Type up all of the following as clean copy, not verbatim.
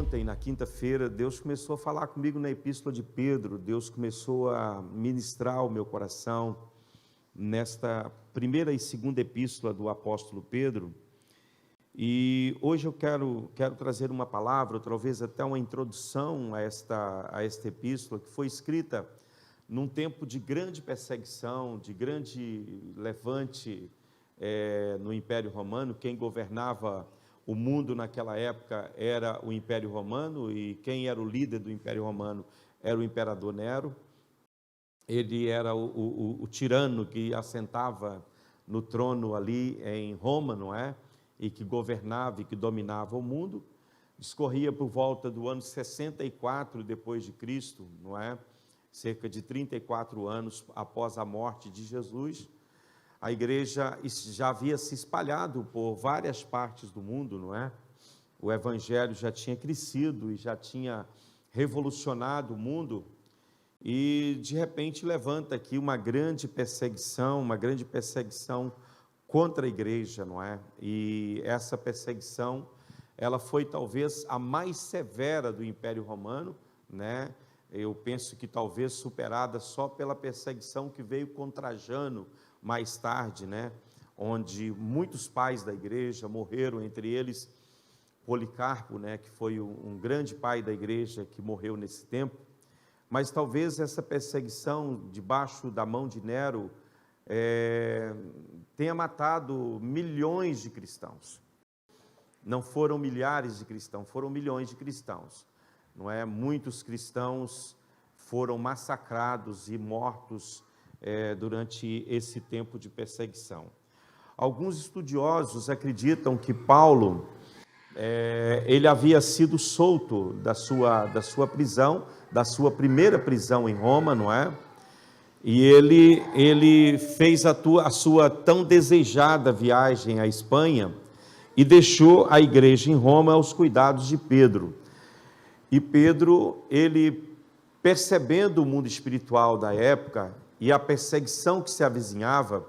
ontem, na quinta-feira, Deus começou a falar comigo na Epístola de Pedro, Deus começou a ministrar o meu coração nesta primeira e segunda epístola do apóstolo Pedro, e hoje eu quero trazer uma palavra, ou talvez até uma introdução a esta epístola, que foi escrita num tempo de grande perseguição, de grande levante no Império Romano. Quem governava o mundo naquela época era o Império Romano, e quem era o líder do Império Romano era o imperador Nero. Ele era o tirano que assentava no trono ali em Roma, não é? E que governava e que dominava o mundo. Discorria por volta do ano 64 depois de Cristo, não é? Cerca de 34 anos após a morte de Jesus. A igreja já havia se espalhado por várias partes do mundo, não é? O evangelho já tinha crescido e já tinha revolucionado o mundo, e de repente levanta aqui uma grande perseguição contra a igreja, não é? E essa perseguição, ela foi talvez a mais severa do Império Romano, né? Eu penso que talvez superada só pela perseguição que veio com Trajano mais tarde, né? Onde muitos pais da igreja morreram, entre eles Policarpo, né? Que foi um grande pai da igreja que morreu nesse tempo. Mas talvez essa perseguição debaixo da mão de Nero tenha matado milhões de cristãos. Não foram milhares de cristãos, foram milhões de cristãos, não é? Muitos cristãos foram massacrados e mortos durante esse tempo de perseguição. Alguns estudiosos acreditam que Paulo ele havia sido solto da sua prisão, da sua primeira prisão em Roma, não é? E ele fez a sua tão desejada viagem à Espanha e deixou a igreja em Roma aos cuidados de Pedro. E Pedro, ele percebendo o mundo espiritual da época e a perseguição que se avizinhava,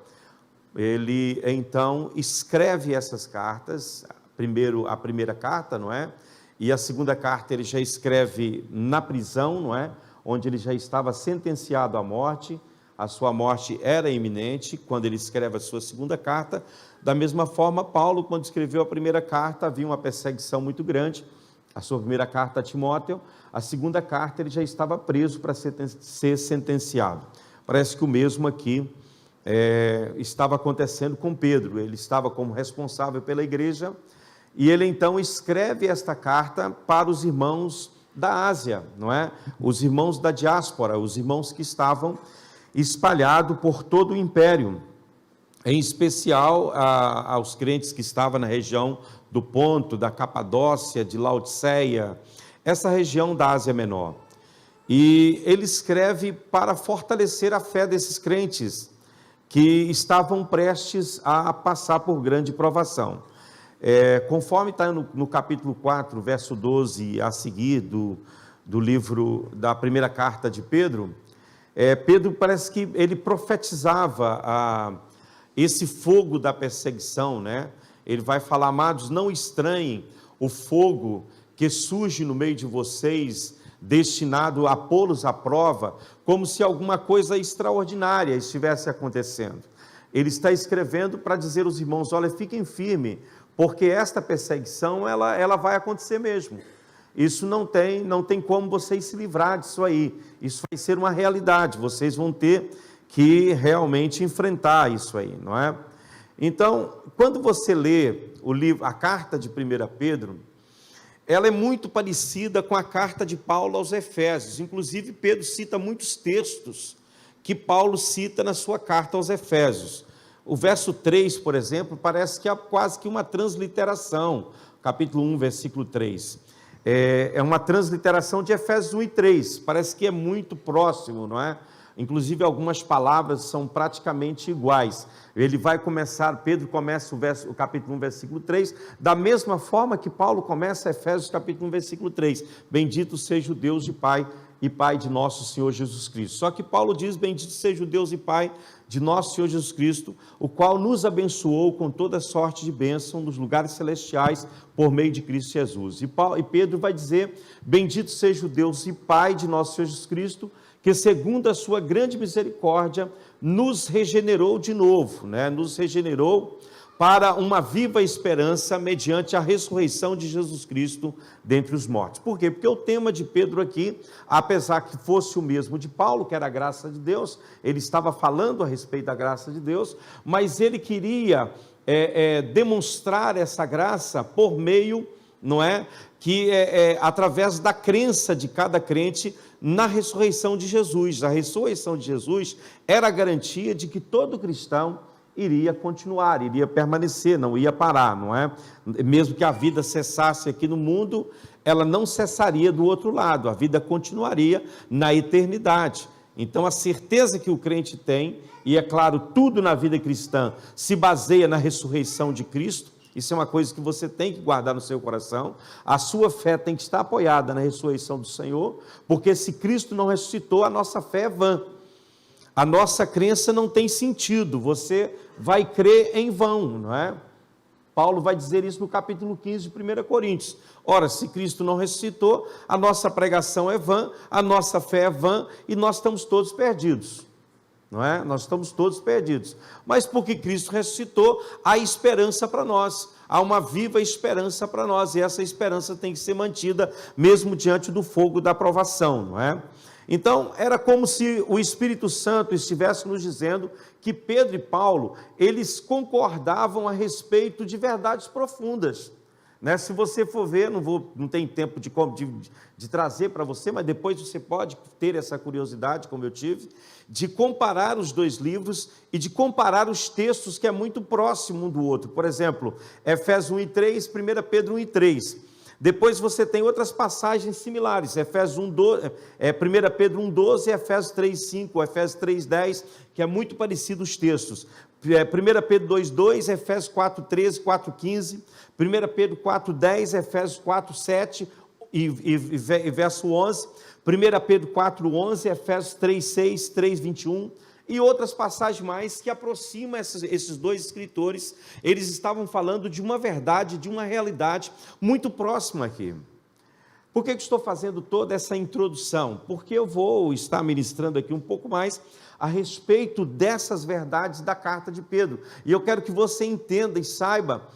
ele então escreve essas cartas. Primeiro a primeira carta, não é? E a segunda carta ele já escreve na prisão, não é? Onde ele já estava sentenciado à morte, a sua morte era iminente quando ele escreve a sua segunda carta. Da mesma forma, Paulo, quando escreveu a primeira carta, havia uma perseguição muito grande, a sua primeira carta a Timóteo, a segunda carta ele já estava preso para ser sentenciado. Parece que o mesmo aqui estava acontecendo com Pedro. Ele estava como responsável pela igreja, e ele então escreve esta carta para os irmãos da Ásia, não é? Os irmãos da diáspora, os irmãos que estavam espalhados por todo o império, em especial aos crentes que estavam na região do Ponto, da Capadócia, de Laodiceia, essa região da Ásia Menor. E ele escreve para fortalecer a fé desses crentes que estavam prestes a passar por grande provação. Conforme está no capítulo 4, verso 12 a seguir do livro da primeira carta de Pedro, Pedro parece que ele profetizava esse fogo da perseguição, né? Ele vai falar: amados, não estranhem o fogo que surge no meio de vocês, destinado a pô-los à prova, como se alguma coisa extraordinária estivesse acontecendo. Ele está escrevendo para dizer aos irmãos: olha, fiquem firmes, porque esta perseguição, ela vai acontecer mesmo. Isso não tem como vocês se livrar disso aí. Isso vai ser uma realidade, vocês vão ter que realmente enfrentar isso aí, não é? Então, quando você lê a carta de 1 Pedro, ela é muito parecida com a carta de Paulo aos Efésios. Inclusive, Pedro cita muitos textos que Paulo cita na sua carta aos Efésios. O verso 3, por exemplo, parece que é quase que uma transliteração, capítulo 1, versículo 3. É uma transliteração de Efésios 1 e 3, parece que é muito próximo, não é? Inclusive, algumas palavras são praticamente iguais. Pedro começa o capítulo 1, versículo 3, da mesma forma que Paulo começa Efésios capítulo 1, versículo 3. Bendito seja o Deus e Pai e Pai de nosso Senhor Jesus Cristo. Só que Paulo diz: bendito seja o Deus e Pai de nosso Senhor Jesus Cristo, o qual nos abençoou com toda sorte de bênção nos lugares celestiais por meio de Cristo Jesus. E Pedro vai dizer: bendito seja o Deus e Pai de nosso Senhor Jesus Cristo, que segundo a sua grande misericórdia nos regenerou de novo, nos regenerou para uma viva esperança mediante a ressurreição de Jesus Cristo dentre os mortos. Por quê? Porque o tema de Pedro aqui, apesar que fosse o mesmo de Paulo, que era a graça de Deus, ele estava falando a respeito da graça de Deus, mas ele queria demonstrar essa graça por meio, através da crença de cada crente na ressurreição de Jesus. A ressurreição de Jesus era a garantia de que todo cristão iria continuar, iria permanecer, não ia parar, Mesmo que a vida cessasse aqui no mundo, ela não cessaria do outro lado, a vida continuaria na eternidade. Então, a certeza que o crente tem, e é claro, tudo na vida cristã se baseia na ressurreição de Cristo. Isso é uma coisa que você tem que guardar no seu coração. A sua fé tem que estar apoiada na ressurreição do Senhor, porque se Cristo não ressuscitou, a nossa fé é vã. A nossa crença não tem sentido, você vai crer em vão, Paulo vai dizer isso no capítulo 15 de 1 Coríntios. Ora, se Cristo não ressuscitou, a nossa pregação é vã, a nossa fé é vã, e nós estamos todos perdidos, Nós estamos todos perdidos. Mas porque Cristo ressuscitou, há esperança para nós, há uma viva esperança para nós, e essa esperança tem que ser mantida mesmo diante do fogo da provação, Então, era como se o Espírito Santo estivesse nos dizendo que Pedro e Paulo, eles concordavam a respeito de verdades profundas. Se você for ver, não tem tempo de trazer para você, mas depois você pode ter essa curiosidade, como eu tive, de comparar os dois livros e de comparar os textos que é muito próximo um do outro. Por exemplo, Efésios 1:3, 1 Pedro 1:3. Depois você tem outras passagens similares, 1 Pedro 1:12, Efésios 3:5, Efésios 3:10, que é muito parecido os textos. 1 Pedro 2:2, Efésios 4:13, 4:15, 1 Pedro 4:10, Efésios 4:7 e verso 11, 1 Pedro 4:11, Efésios 3:6, 3:21, e outras passagens mais que aproximam esses dois escritores. Eles estavam falando de uma verdade, de uma realidade muito próxima aqui. Por que estou fazendo toda essa introdução? Porque eu vou estar ministrando aqui um pouco mais a respeito dessas verdades da carta de Pedro, e eu quero que você entenda e saiba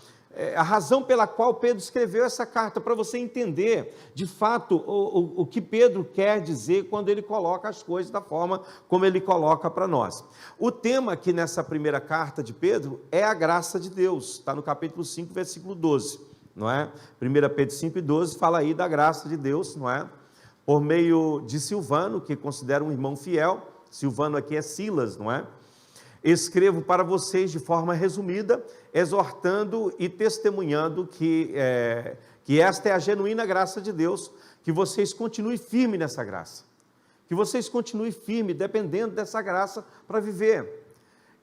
a razão pela qual Pedro escreveu essa carta, para você entender, de fato, o que Pedro quer dizer quando ele coloca as coisas da forma como ele coloca para nós. O tema aqui nessa primeira carta de Pedro é a graça de Deus, está no capítulo 5, versículo 12, 1 Pedro 5:12 fala aí da graça de Deus, Por meio de Silvano, que considera um irmão fiel, Silvano aqui é Silas, Escrevo para vocês de forma resumida, exortando e testemunhando que esta é a genuína graça de Deus, que vocês continuem firmes nessa graça, que vocês continuem firmes, dependendo dessa graça para viver.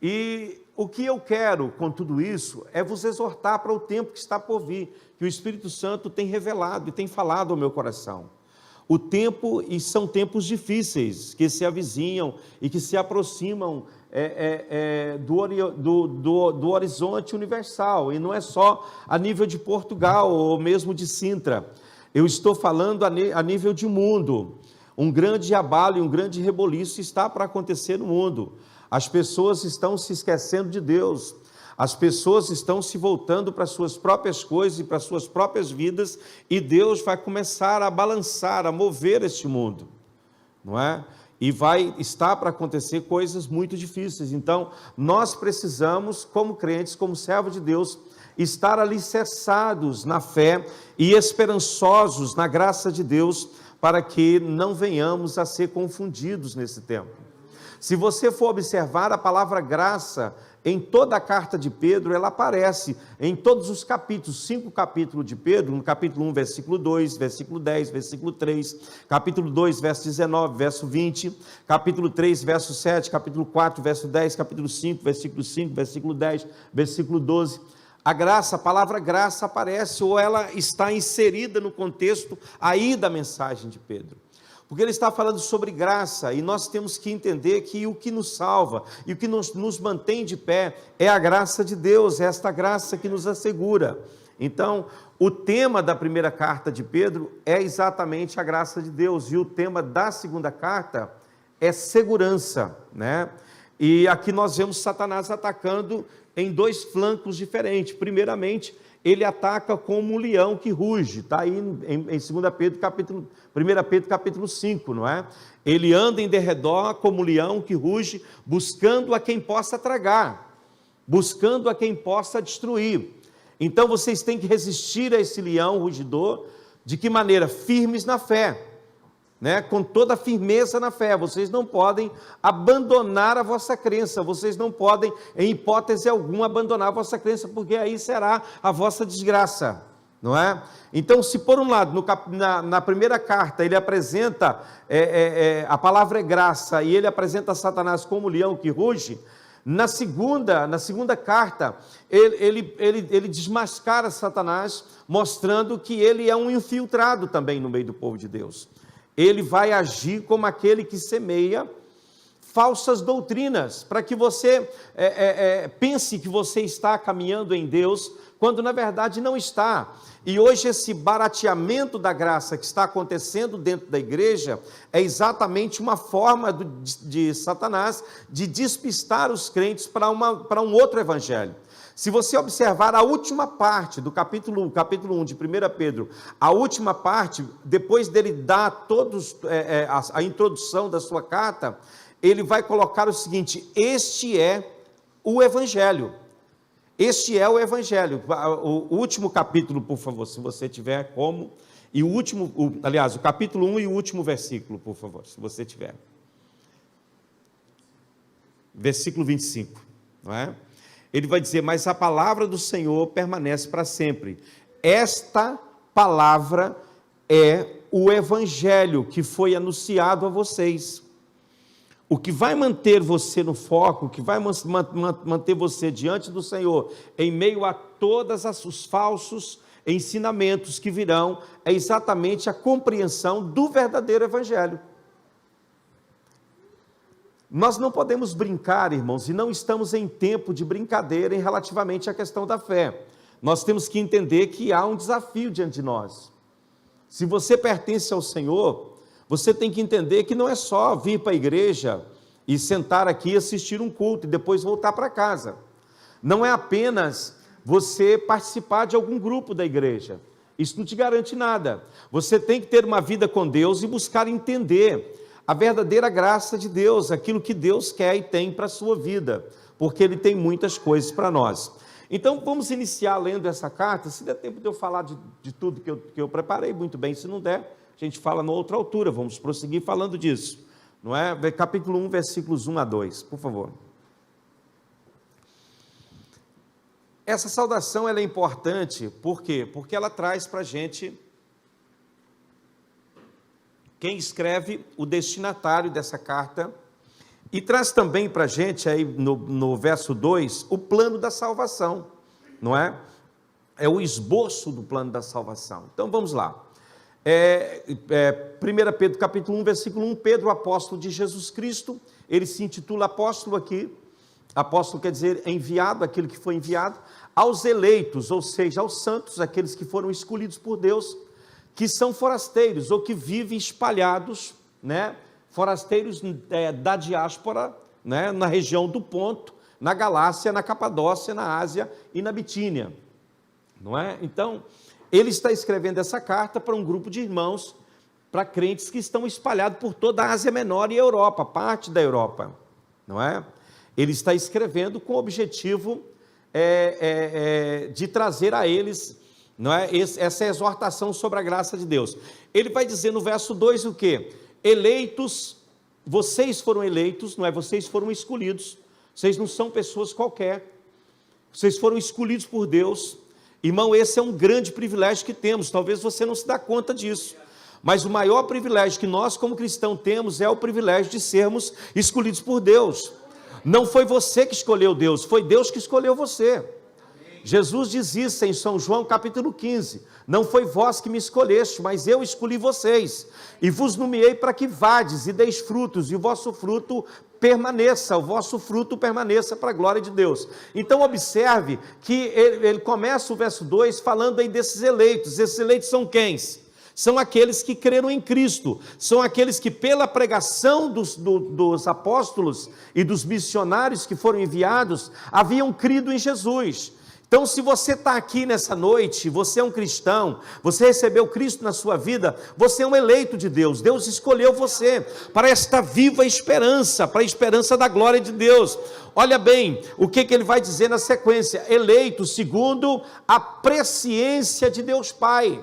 E o que eu quero com tudo isso é vos exortar para o tempo que está por vir, que o Espírito Santo tem revelado e tem falado ao meu coração. O tempo, e são tempos difíceis, que se avizinham e que se aproximam do horizonte universal, e não é só a nível de Portugal ou mesmo de Sintra, eu estou falando a nível de mundo. Um grande abalo e um grande reboliço está para acontecer no mundo. As pessoas estão se esquecendo de Deus, as pessoas estão se voltando para suas próprias coisas e para suas próprias vidas, e Deus vai começar a balançar, a mover este mundo, E vai estar para acontecer coisas muito difíceis. Então, nós precisamos, como crentes, como servos de Deus, estar alicerçados na fé e esperançosos na graça de Deus, para que não venhamos a ser confundidos nesse tempo. Se você for observar a palavra graça em toda a carta de Pedro, ela aparece em todos os capítulos, 5 capítulos de Pedro, no capítulo 1, versículo 2, versículo 10, versículo 3, capítulo 2, verso 19, verso 20, capítulo 3, verso 7, capítulo 4, verso 10, capítulo 5, versículo 5, versículo 10, versículo 12. A palavra graça aparece, ou ela está inserida no contexto aí da mensagem de Pedro. Porque ele está falando sobre graça, e nós temos que entender que o que nos salva e o que nos mantém de pé é a graça de Deus, é esta graça que nos assegura. Então, o tema da primeira carta de Pedro é exatamente a graça de Deus, e o tema da segunda carta é segurança, né? E aqui nós vemos Satanás atacando em dois flancos diferentes. Primeiramente, ele ataca como um leão que ruge, está aí em 2 Pedro, 1 Pedro capítulo 5, não é? Ele anda em derredor como um leão que ruge, buscando a quem possa tragar, buscando a quem possa destruir. Então vocês têm que resistir a esse leão rugidor, de que maneira? Firmes na fé, né? Com toda a firmeza na fé. Vocês não podem abandonar a vossa crença, vocês não podem, em hipótese alguma, abandonar a vossa crença, porque aí será a vossa desgraça, não é? Então, se por um lado, na primeira carta, ele apresenta, a palavra é graça, e ele apresenta Satanás como leão que ruge, na segunda carta, ele desmascara Satanás, mostrando que ele é um infiltrado também no meio do povo de Deus. Ele vai agir como aquele que semeia falsas doutrinas, para que você pense que você está caminhando em Deus, quando na verdade não está. E hoje esse barateamento da graça que está acontecendo dentro da igreja é exatamente uma forma de Satanás de despistar os crentes para um outro evangelho. Se você observar a última parte do capítulo 1 de 1 Pedro, a última parte, depois dele dar a introdução da sua carta, ele vai colocar o seguinte: este é o evangelho. Este é o evangelho. O último capítulo, por favor, se você tiver como, e o capítulo 1 e o último versículo, por favor, se você tiver. Versículo 25, não é? Ele vai dizer: mas a palavra do Senhor permanece para sempre. Esta palavra é o evangelho que foi anunciado a vocês. O que vai manter você no foco, o que vai manter você diante do Senhor, em meio a todos os falsos ensinamentos que virão, é exatamente a compreensão do verdadeiro evangelho. Nós não podemos brincar, irmãos, e não estamos em tempo de brincadeira em relativamente à questão da fé. Nós temos que entender que há um desafio diante de nós. Se você pertence ao Senhor, você tem que entender que não é só vir para a igreja e sentar aqui e assistir um culto e depois voltar para casa. Não é apenas você participar de algum grupo da igreja. Isso não te garante nada. Você tem que ter uma vida com Deus e buscar entender a verdadeira graça de Deus, aquilo que Deus quer e tem para a sua vida, porque Ele tem muitas coisas para nós. Então, vamos iniciar lendo essa carta. Se der tempo de eu falar de tudo que eu preparei, muito bem. Se não der, a gente fala na outra altura. Vamos prosseguir falando disso, não é? Capítulo 1, versículos 1 a 2, por favor. Essa saudação ela é importante, por quê? Porque ela traz para a gente quem escreve, o destinatário dessa carta, e traz também para a gente, aí no verso 2, o plano da salvação, não é? É o esboço do plano da salvação. Então vamos lá. 1 Pedro capítulo 1, versículo 1, Pedro, apóstolo de Jesus Cristo, ele se intitula apóstolo aqui. Apóstolo quer dizer enviado, aquele que foi enviado, aos eleitos, ou seja, aos santos, aqueles que foram escolhidos por Deus, que são forasteiros, ou que vivem espalhados, né? Forasteiros da diáspora, né? Na região do Ponto, na Galácia, na Capadócia, na Ásia e na Bitínia, não é? Então, ele está escrevendo essa carta para um grupo de irmãos, para crentes que estão espalhados por toda a Ásia Menor e Europa, parte da Europa, não é? Ele está escrevendo com o objetivo de trazer a eles, não é? Essa exortação sobre a graça de Deus. Ele vai dizer no verso 2 o quê? Eleitos, vocês foram eleitos, não é? Vocês foram escolhidos, vocês não são pessoas qualquer, vocês foram escolhidos por Deus. Irmão, esse é um grande privilégio que temos, talvez você não se dê conta disso, mas o maior privilégio que nós como cristãos temos é o privilégio de sermos escolhidos por Deus. Não foi você que escolheu Deus, foi Deus que escolheu você. Jesus diz isso em São João capítulo 15, não foi vós que me escolheste, mas eu escolhi vocês, e vos nomeei para que vades e deis frutos, e o vosso fruto permaneça para a glória de Deus. Então observe que ele começa o verso 2 falando aí desses eleitos. Esses eleitos são quem? São aqueles que creram em Cristo, são aqueles que pela pregação dos apóstolos e dos missionários que foram enviados, haviam crido em Jesus. Então, se você está aqui nessa noite, você é um cristão, você recebeu Cristo na sua vida, você é um eleito de Deus, Deus escolheu você para esta viva esperança, para a esperança da glória de Deus. Olha bem, o que ele vai dizer na sequência: eleito segundo a presciência de Deus Pai,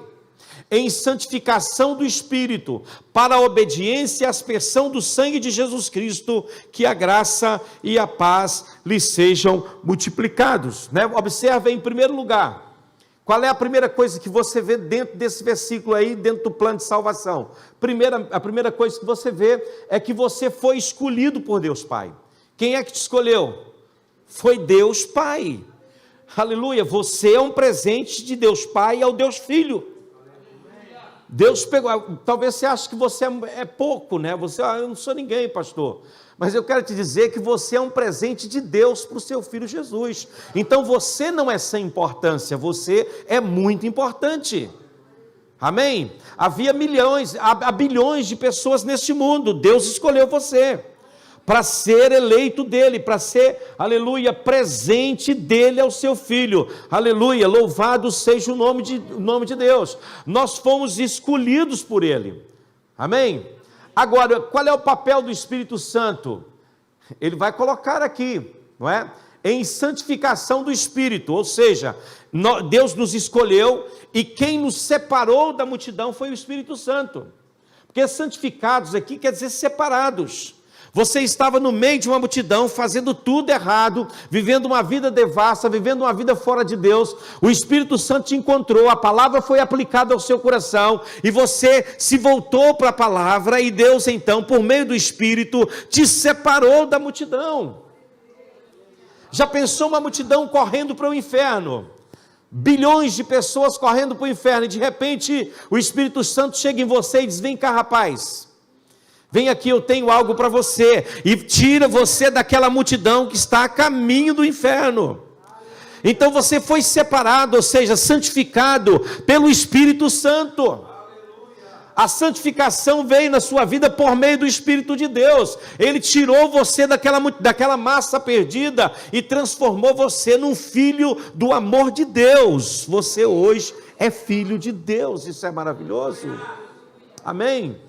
em santificação do Espírito, para a obediência e aspersão do sangue de Jesus Cristo, que a graça e a paz lhe sejam multiplicados. Observe em primeiro lugar, qual é a primeira coisa que você vê dentro desse versículo aí, dentro do plano de salvação? A primeira coisa que você vê é que você foi escolhido por Deus Pai. Quem é que te escolheu? Foi Deus Pai. Aleluia, você é um presente de Deus Pai ao Deus Filho. Deus pegou, talvez você ache que você é pouco, né? Eu não sou ninguém, pastor. Mas eu quero te dizer que você é um presente de Deus para o seu Filho Jesus. Então você não é sem importância, você é muito importante. Amém? Havia há bilhões de pessoas neste mundo. Deus escolheu você para ser eleito dele, para ser, aleluia, presente dele ao seu Filho. Aleluia, louvado seja o nome de Deus. Nós fomos escolhidos por ele. Amém? Agora, qual é o papel do Espírito Santo? Ele vai colocar aqui, não é? Em santificação do Espírito, ou seja, Deus nos escolheu e quem nos separou da multidão foi o Espírito Santo. Porque santificados aqui quer dizer separados. Você estava no meio de uma multidão, fazendo tudo errado, vivendo uma vida devassa, vivendo uma vida fora de Deus. O Espírito Santo te encontrou, a palavra foi aplicada ao seu coração, e você se voltou para a palavra, e Deus então, por meio do Espírito, te separou da multidão. Já pensou uma multidão correndo para o inferno? Bilhões de pessoas correndo para o inferno, e de repente o Espírito Santo chega em você e diz: vem cá, rapaz, vem aqui, eu tenho algo para você, e tira você daquela multidão que está a caminho do inferno. Então você foi separado, ou seja, santificado pelo Espírito Santo. A santificação veio na sua vida por meio do Espírito de Deus. Ele tirou você daquela massa perdida e transformou você num filho do amor de Deus. Você hoje é filho de Deus, isso é maravilhoso. Amém?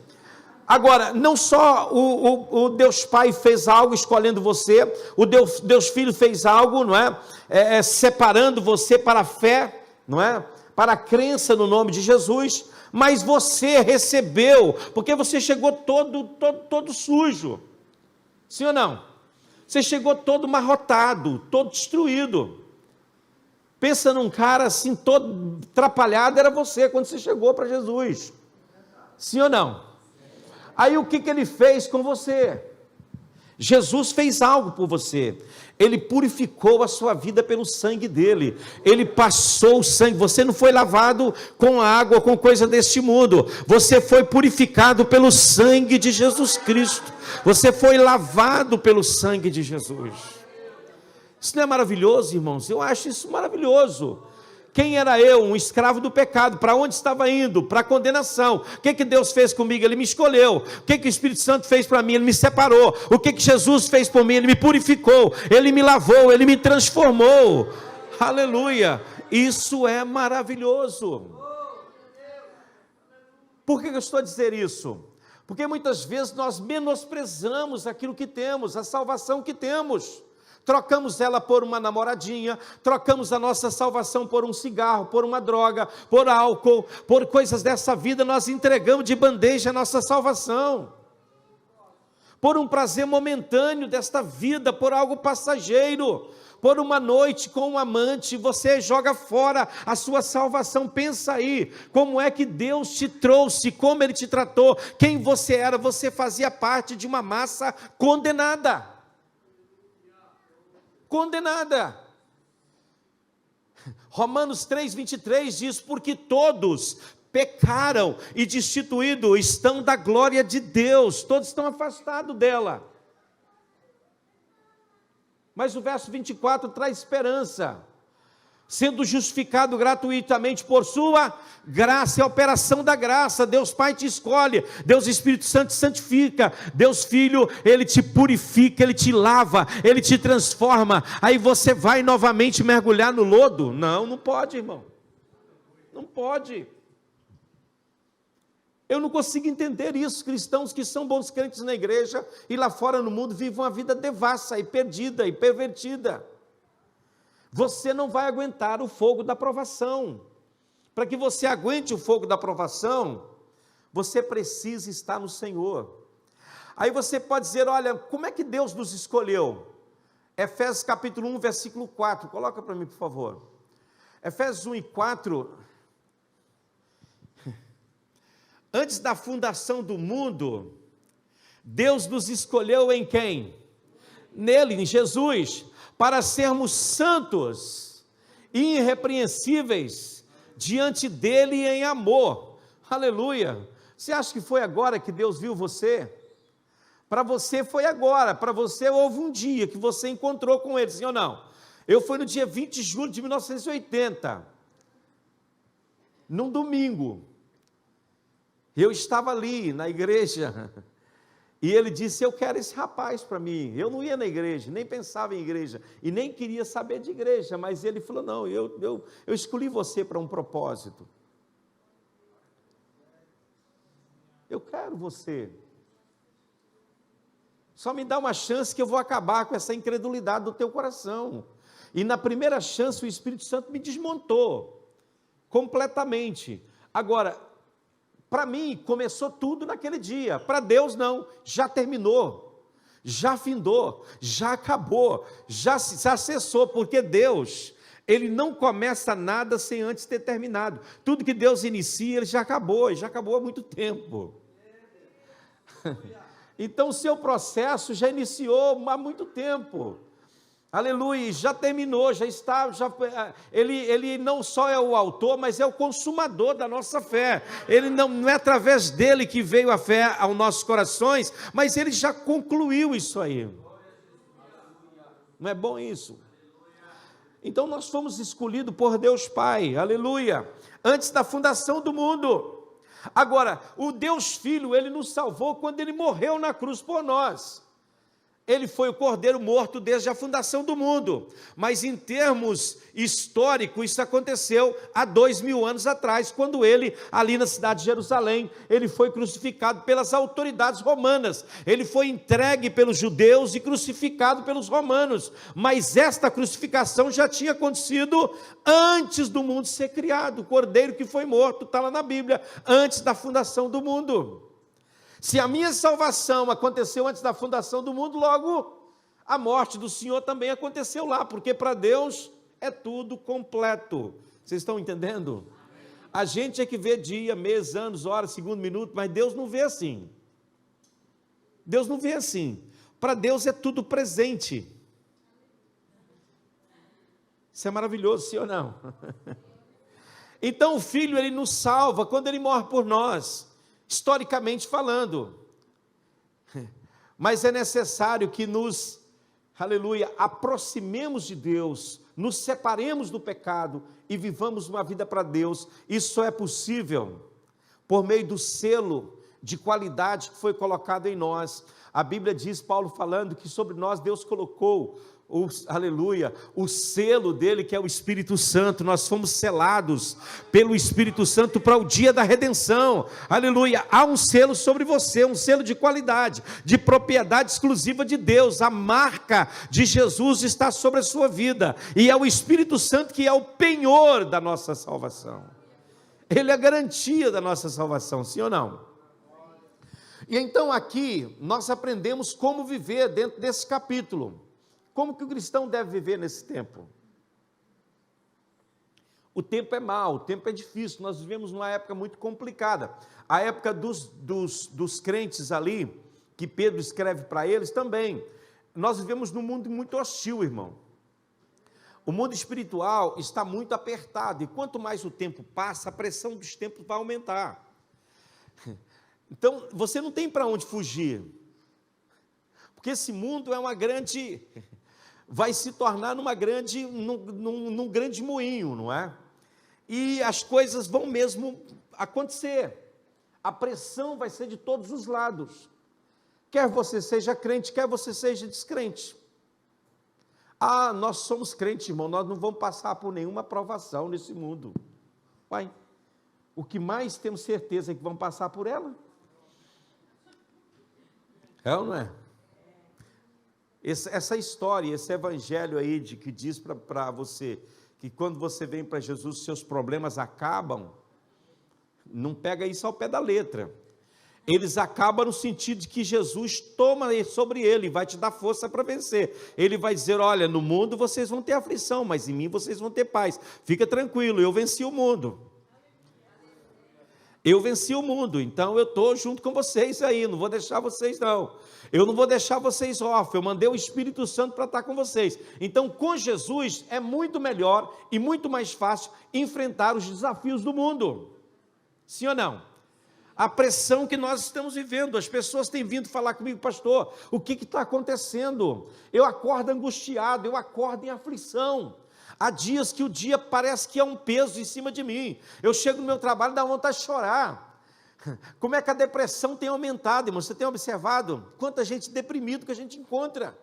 Agora, não só o Deus Pai fez algo escolhendo você, o Deus Filho fez algo, não é? Separando você para a fé, não é? Para a crença no nome de Jesus, mas você recebeu, porque você chegou todo sujo, sim ou não? Você chegou todo amarrotado, todo destruído. Pensa num cara assim, todo atrapalhado, era você quando você chegou para Jesus, sim ou não? Aí o que ele fez com você? Jesus fez algo por você. Ele purificou a sua vida pelo sangue dele. Ele passou o sangue. Você não foi lavado com água, com coisa deste mundo. Você foi purificado pelo sangue de Jesus Cristo. Você foi lavado pelo sangue de Jesus. Isso não é maravilhoso, irmãos? Eu acho isso maravilhoso. Quem era eu? Um escravo do pecado. Para onde estava indo? Para a condenação. O que Deus fez comigo? Ele me escolheu. O que o Espírito Santo fez para mim? Ele me separou. O que Jesus fez por mim? Ele me purificou. Ele me lavou. Ele me transformou. Aleluia. Isso é maravilhoso. Por que eu estou a dizer isso? Porque muitas vezes nós menosprezamos aquilo que temos, a salvação que temos. Trocamos ela por uma namoradinha, trocamos a nossa salvação por um cigarro, por uma droga, por álcool, por coisas dessa vida. Nós entregamos de bandeja a nossa salvação, por um prazer momentâneo desta vida, por algo passageiro, por uma noite com um amante. Você joga fora a sua salvação. Pensa aí, como é que Deus te trouxe, como Ele te tratou, quem você era. Você fazia parte de uma massa condenada. Romanos 3:23 diz: porque todos pecaram e destituídos estão da glória de Deus, todos estão afastados dela. Mas o verso 24 traz esperança: sendo justificado gratuitamente por sua graça, é a operação da graça. Deus Pai te escolhe, Deus Espírito Santo te santifica, Deus Filho, Ele te purifica, Ele te lava, Ele te transforma. Aí você vai novamente mergulhar no lodo? Não, não pode, irmão, não pode. Eu não consigo entender isso. Cristãos que são bons crentes na igreja e lá fora no mundo vivem uma vida devassa e perdida e pervertida. Você não vai aguentar o fogo da provação. Para que você aguente o fogo da provação, você precisa estar no Senhor. Aí você pode dizer: olha, como é que Deus nos escolheu? Efésios capítulo 1, versículo 4, coloca para mim, por favor. Efésios 1 e 4. Antes da fundação do mundo, Deus nos escolheu em quem? Nele, em Jesus, para sermos santos e irrepreensíveis diante dele em amor. Aleluia! Você acha que foi agora que Deus viu você? Para você foi agora, para você houve um dia que você encontrou com ele, sim ou não? Eu fui no dia 20 de julho de 1980, num domingo. Eu estava ali na igreja, e ele disse: eu quero esse rapaz para mim. Eu não ia na igreja, nem pensava em igreja, e nem queria saber de igreja, mas ele falou: não, eu escolhi você para um propósito. Eu quero você. Só me dá uma chance que eu vou acabar com essa incredulidade do teu coração. E na primeira chance o Espírito Santo me desmontou, completamente. Agora, para mim, começou tudo naquele dia. Para Deus, não. Já terminou, já findou, já acabou, já cessou, porque Deus, Ele não começa nada sem antes ter terminado. Tudo que Deus inicia, Ele já acabou há muito tempo. Então, o seu processo já iniciou há muito tempo. Aleluia, já terminou, já está, ele não só é o autor, mas é o consumador da nossa fé. Ele não é através dele que veio a fé aos nossos corações, mas ele já concluiu isso aí. Não é bom isso? Então nós fomos escolhidos por Deus Pai, aleluia, antes da fundação do mundo. Agora, o Deus Filho, Ele nos salvou quando Ele morreu na cruz por nós. Ele foi o cordeiro morto desde a fundação do mundo, mas em termos históricos, isso aconteceu há 2000 anos atrás, quando ele, ali na cidade de Jerusalém, ele foi crucificado pelas autoridades romanas, ele foi entregue pelos judeus e crucificado pelos romanos, mas esta crucificação já tinha acontecido antes do mundo ser criado. O cordeiro que foi morto, está lá na Bíblia, antes da fundação do mundo. Se a minha salvação aconteceu antes da fundação do mundo, logo a morte do Senhor também aconteceu lá, porque para Deus é tudo completo. Vocês estão entendendo? A gente é que vê dia, mês, anos, horas, segundo, minuto, mas Deus não vê assim. Deus não vê assim. Para Deus é tudo presente. Isso é maravilhoso, sim ou não? Então o Filho, Ele nos salva quando Ele morre por nós, historicamente falando, mas é necessário que nos, aleluia, aproximemos de Deus, nos separemos do pecado e vivamos uma vida para Deus. Isso é possível por meio do selo de qualidade que foi colocado em nós. A Bíblia diz, Paulo falando, que sobre nós Deus colocou aleluia, o selo dele, que é o Espírito Santo. Nós fomos selados pelo Espírito Santo para o dia da redenção, aleluia. Há um selo sobre você, um selo de qualidade, de propriedade exclusiva de Deus. A marca de Jesus está sobre a sua vida, e é o Espírito Santo que é o penhor da nossa salvação. Ele é a garantia da nossa salvação, sim ou não? E então aqui nós aprendemos como viver dentro desse capítulo. Como que o cristão deve viver nesse tempo? O tempo é mau, o tempo é difícil, nós vivemos numa época muito complicada. A época dos crentes ali, que Pedro escreve para eles também. Nós vivemos num mundo muito hostil, irmão. O mundo espiritual está muito apertado, e quanto mais o tempo passa, a pressão dos tempos vai aumentar. Então, você não tem para onde fugir, porque esse mundo é uma grande, vai se tornar num grande moinho, não é? E as coisas vão mesmo acontecer, a pressão vai ser de todos os lados, quer você seja crente, quer você seja descrente. Ah, nós somos crentes, irmão, nós não vamos passar por nenhuma provação nesse mundo. Uai, o que mais temos certeza é que vamos passar por ela? É ou não é? Essa história, esse evangelho aí que diz para você que quando você vem para Jesus, seus problemas acabam, não pega isso ao pé da letra. Eles acabam no sentido de que Jesus toma sobre ele, vai te dar força para vencer. Ele vai dizer, olha, no mundo vocês vão ter aflição, mas em mim vocês vão ter paz. Fica tranquilo, eu venci o mundo. Eu venci o mundo, então eu estou junto com vocês aí, não vou deixar vocês não. Eu não vou deixar vocês órfãos, eu mandei o Espírito Santo para estar com vocês. Então com Jesus é muito melhor e muito mais fácil enfrentar os desafios do mundo. Sim ou não? A pressão que nós estamos vivendo, as pessoas têm vindo falar comigo, pastor, o que está acontecendo? Eu acordo angustiado, eu acordo em aflição. Há dias que o dia parece que é um peso em cima de mim. Eu chego no meu trabalho e dá vontade de chorar. Como é que a depressão tem aumentado, irmão? Você tem observado quanta gente deprimida que a gente encontra?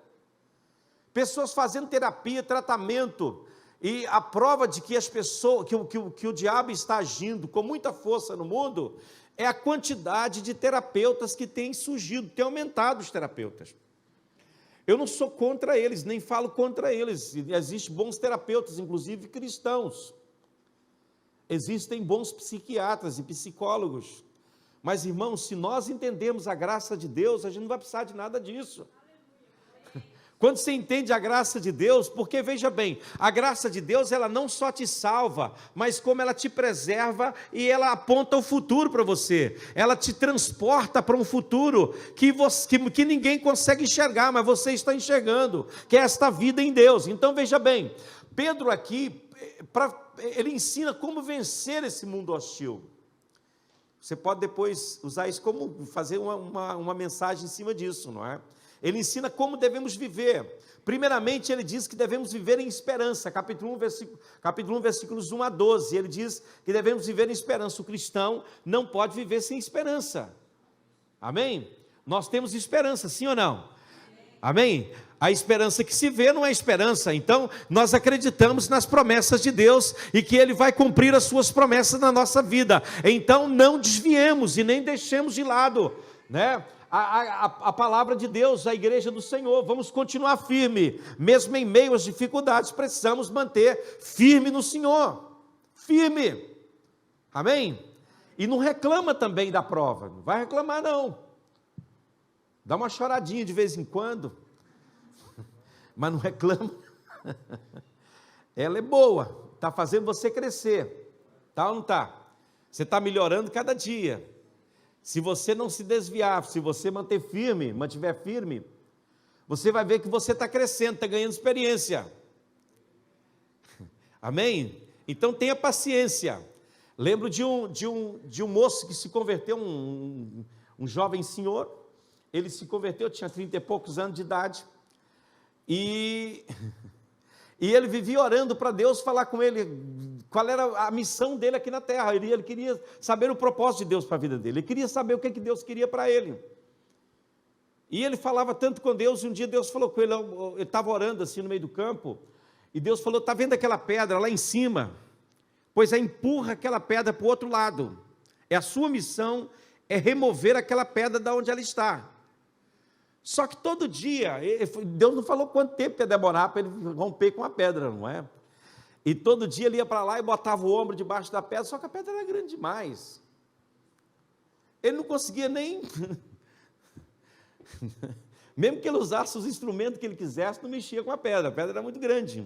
Pessoas fazendo terapia, tratamento, e a prova de que as pessoas, que o diabo está agindo com muita força no mundo, é a quantidade de terapeutas que tem surgido, tem aumentado os terapeutas. Eu não sou contra eles, nem falo contra eles, existem bons terapeutas, inclusive cristãos, existem bons psiquiatras e psicólogos, mas irmãos, se nós entendemos a graça de Deus, a gente não vai precisar de nada disso. Quando você entende a graça de Deus, porque veja bem, a graça de Deus, ela não só te salva, mas como ela te preserva e ela aponta o futuro para você, ela te transporta para um futuro que ninguém consegue enxergar, mas você está enxergando, que é esta vida em Deus. Então veja bem, Pedro aqui, ele ensina como vencer esse mundo hostil. Você pode depois usar isso como fazer uma mensagem em cima disso, não é? Ele ensina como devemos viver. Primeiramente, ele diz que devemos viver em esperança. Capítulo 1, versículos 1 a 12. Ele diz que devemos viver em esperança. O cristão não pode viver sem esperança. Amém? Nós temos esperança, sim ou não? Amém? A esperança que se vê não é esperança. Então, nós acreditamos nas promessas de Deus e que Ele vai cumprir as suas promessas na nossa vida. Então, não desviemos e nem deixemos de lado, né? A palavra de Deus, a igreja do Senhor, vamos continuar firme, mesmo em meio às dificuldades, precisamos manter firme no Senhor, firme, amém? E não reclama também da prova, não vai reclamar não, dá uma choradinha de vez em quando, mas não reclama, ela é boa, está fazendo você crescer, tá ou não está? Você está melhorando cada dia. Se você não se desviar, se você mantiver firme, você vai ver que você está crescendo, está ganhando experiência. Amém? Então tenha paciência. Lembro de um moço que se converteu, um jovem senhor, ele se converteu, tinha 30 e poucos anos de idade, e ele vivia orando para Deus falar com ele qual era a missão dele aqui na terra. Ele queria saber o propósito de Deus para a vida dele, ele queria saber o que Deus queria para ele, e ele falava tanto com Deus, e um dia Deus falou com ele, ele estava orando assim no meio do campo, e Deus falou, está vendo aquela pedra lá em cima? Pois empurra aquela pedra para o outro lado, a sua missão é remover aquela pedra da onde ela está. Só que todo dia, Deus não falou quanto tempo ia demorar para ele romper com a pedra, não é? E todo dia ele ia para lá e botava o ombro debaixo da pedra, só que a pedra era grande demais. Ele não conseguia nem... Mesmo que ele usasse os instrumentos que ele quisesse, não mexia com a pedra era muito grande.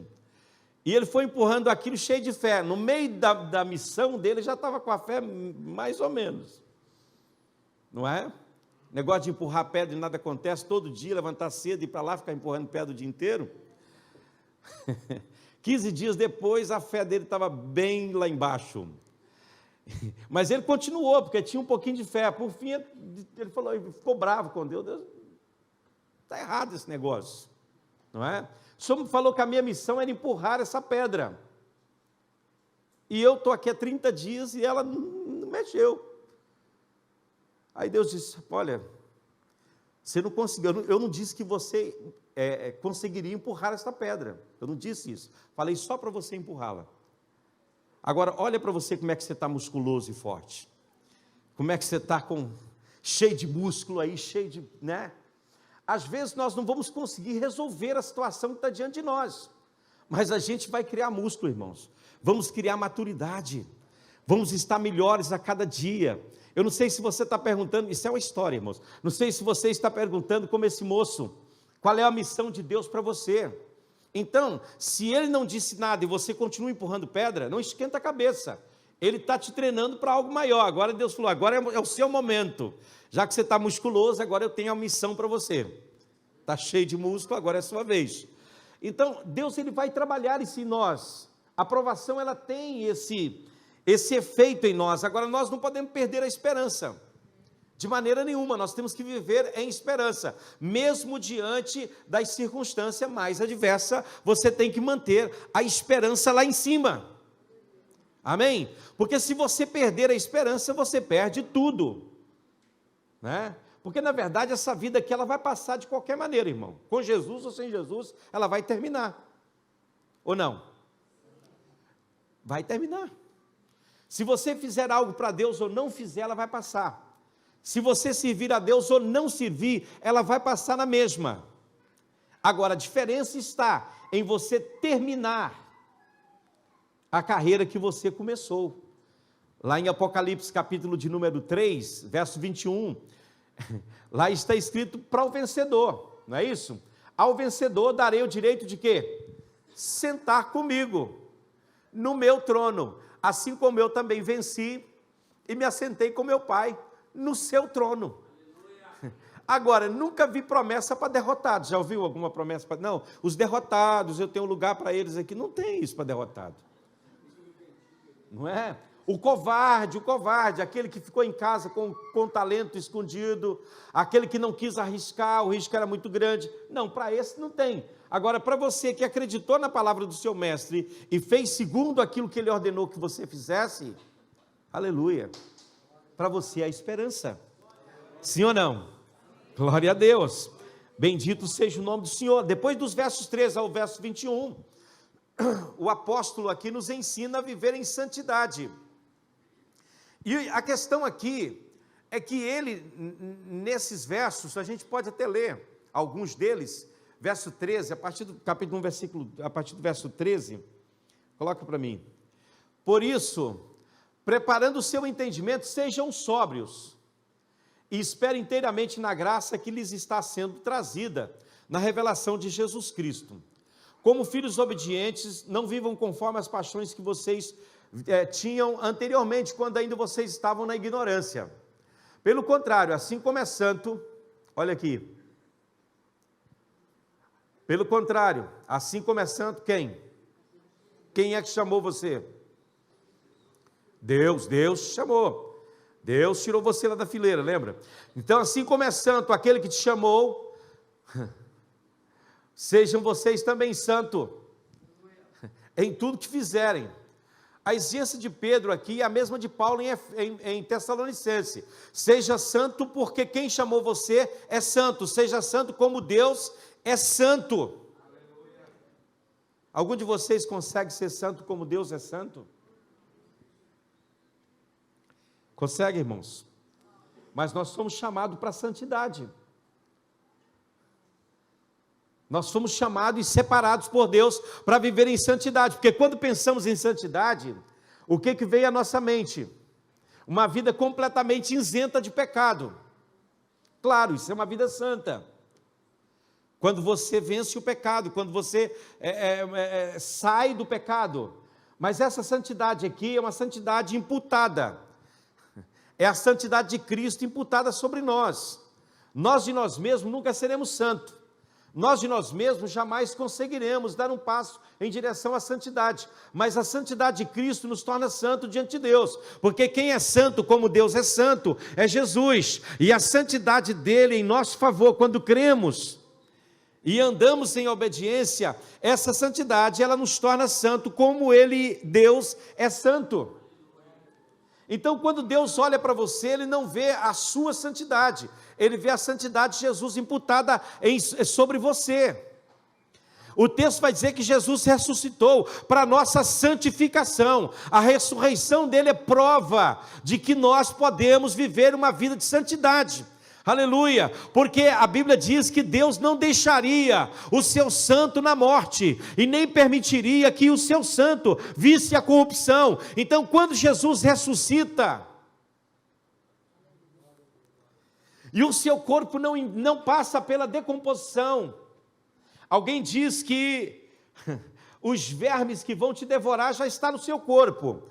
E ele foi empurrando aquilo cheio de fé. No meio da missão dele, já estava com a fé mais ou menos. Não é? Negócio de empurrar pedra e nada acontece, todo dia levantar cedo e ir para lá, ficar empurrando pedra o dia inteiro. 15 dias depois, a fé dele estava bem lá embaixo. Mas ele continuou, porque tinha um pouquinho de fé. Por fim, ele falou, ele ficou bravo com Deus. Deus, está errado esse negócio, não é? O Senhor me falou que a minha missão era empurrar essa pedra. E eu estou aqui há 30 dias e ela não mexeu. Aí Deus disse, olha, você não conseguiu, eu não disse que você conseguiria empurrar essa pedra. Eu não disse isso. Falei só para você empurrá-la. Agora, olha para você como é que você está musculoso e forte. Como é que você está cheio de músculo aí, cheio de, né? Às vezes nós não vamos conseguir resolver a situação que está diante de nós. Mas a gente vai criar músculo, irmãos. Vamos criar maturidade. Vamos estar melhores a cada dia. Eu não sei se você está perguntando, isso é uma história, irmãos. Não sei se você está perguntando como esse moço, qual é a missão de Deus para você. Então, se ele não disse nada e você continua empurrando pedra, não esquenta a cabeça. Ele está te treinando para algo maior. Agora Deus falou, agora é o seu momento. Já que você está musculoso, agora eu tenho a missão para você. Está cheio de músculo, agora é a sua vez. Então, Deus ele vai trabalhar isso em nós. A aprovação ela tem esse efeito em nós. Agora, nós não podemos perder a esperança. De maneira nenhuma, nós temos que viver em esperança. Mesmo diante das circunstâncias mais adversas, você tem que manter a esperança lá em cima. Amém? Porque se você perder a esperança, você perde tudo. Né? Porque na verdade essa vida aqui ela vai passar de qualquer maneira, irmão. Com Jesus ou sem Jesus, ela vai terminar. Ou não? Vai terminar. Se você fizer algo para Deus ou não fizer, ela vai passar. Se você servir a Deus ou não servir, ela vai passar na mesma. Agora, a diferença está em você terminar a carreira que você começou. Lá em Apocalipse, capítulo de número 3, verso 21, lá está escrito para o vencedor, não é isso? Ao vencedor darei o direito de quê? Sentar comigo no meu trono, assim como eu também venci e me assentei com meu Pai no seu trono. Agora, nunca vi promessa para derrotados. Já ouviu alguma promessa para... Não, os derrotados, eu tenho lugar para eles aqui. Não tem isso para derrotado. Não é? O covarde, aquele que ficou em casa com talento escondido, aquele que não quis arriscar, o risco era muito grande. Não, para esse não tem. Agora, para você que acreditou na palavra do seu mestre e fez segundo aquilo que ele ordenou que você fizesse, aleluia. Para você é a esperança. Sim ou não? Glória a Deus. Bendito seja o nome do Senhor. Depois dos versos 13 ao verso 21, o apóstolo aqui nos ensina a viver em santidade. E a questão aqui é que ele, nesses versos, a gente pode até ler alguns deles, verso 13, a partir do capítulo 1, versículo, a partir do verso 13, coloca para mim. Por isso, preparando o seu entendimento, sejam sóbrios e esperem inteiramente na graça que lhes está sendo trazida na revelação de Jesus Cristo. Como filhos obedientes, não vivam conforme as paixões que vocês tinham anteriormente, quando ainda vocês estavam na ignorância. Pelo contrário, assim como é santo, olha aqui. Pelo contrário, assim como é santo, quem? Quem é que chamou você? Deus chamou. Deus tirou você lá da fileira, lembra? Então, assim como é santo aquele que te chamou, sejam vocês também santos em tudo que fizerem. A exigência de Pedro aqui é a mesma de Paulo em Tessalonicense. Seja santo porque quem chamou você é santo. Seja santo como Deus é santo. Algum de vocês consegue ser santo como Deus é santo? Consegue, irmãos? Mas nós somos chamados para a santidade. Nós fomos chamados e separados por Deus para viver em santidade, porque quando pensamos em santidade, o que vem à nossa mente? Uma vida completamente isenta de pecado. Claro, isso é uma vida santa. Quando você vence o pecado, quando você sai do pecado. Mas essa santidade aqui é uma santidade imputada. É a santidade de Cristo imputada sobre nós. Nós de nós mesmos nunca seremos santos. nós de nós mesmos jamais conseguiremos dar um passo em direção à santidade, mas a santidade de Cristo nos torna santo diante de Deus, porque quem é santo como Deus é santo, é Jesus, e a santidade dele em nosso favor, quando cremos e andamos em obediência, essa santidade, ela nos torna santo como ele, Deus, é santo. Então, quando Deus olha para você, Ele não vê a sua santidade, Ele vê a santidade de Jesus imputada sobre você. O texto vai dizer que Jesus ressuscitou para a nossa santificação. A ressurreição dele é prova de que nós podemos viver uma vida de santidade. Aleluia, porque a Bíblia diz que Deus não deixaria o seu santo na morte, e nem permitiria que o seu santo visse a corrupção. Então, quando Jesus ressuscita, e o seu corpo não passa pela decomposição, alguém diz que os vermes que vão te devorar já estão no seu corpo,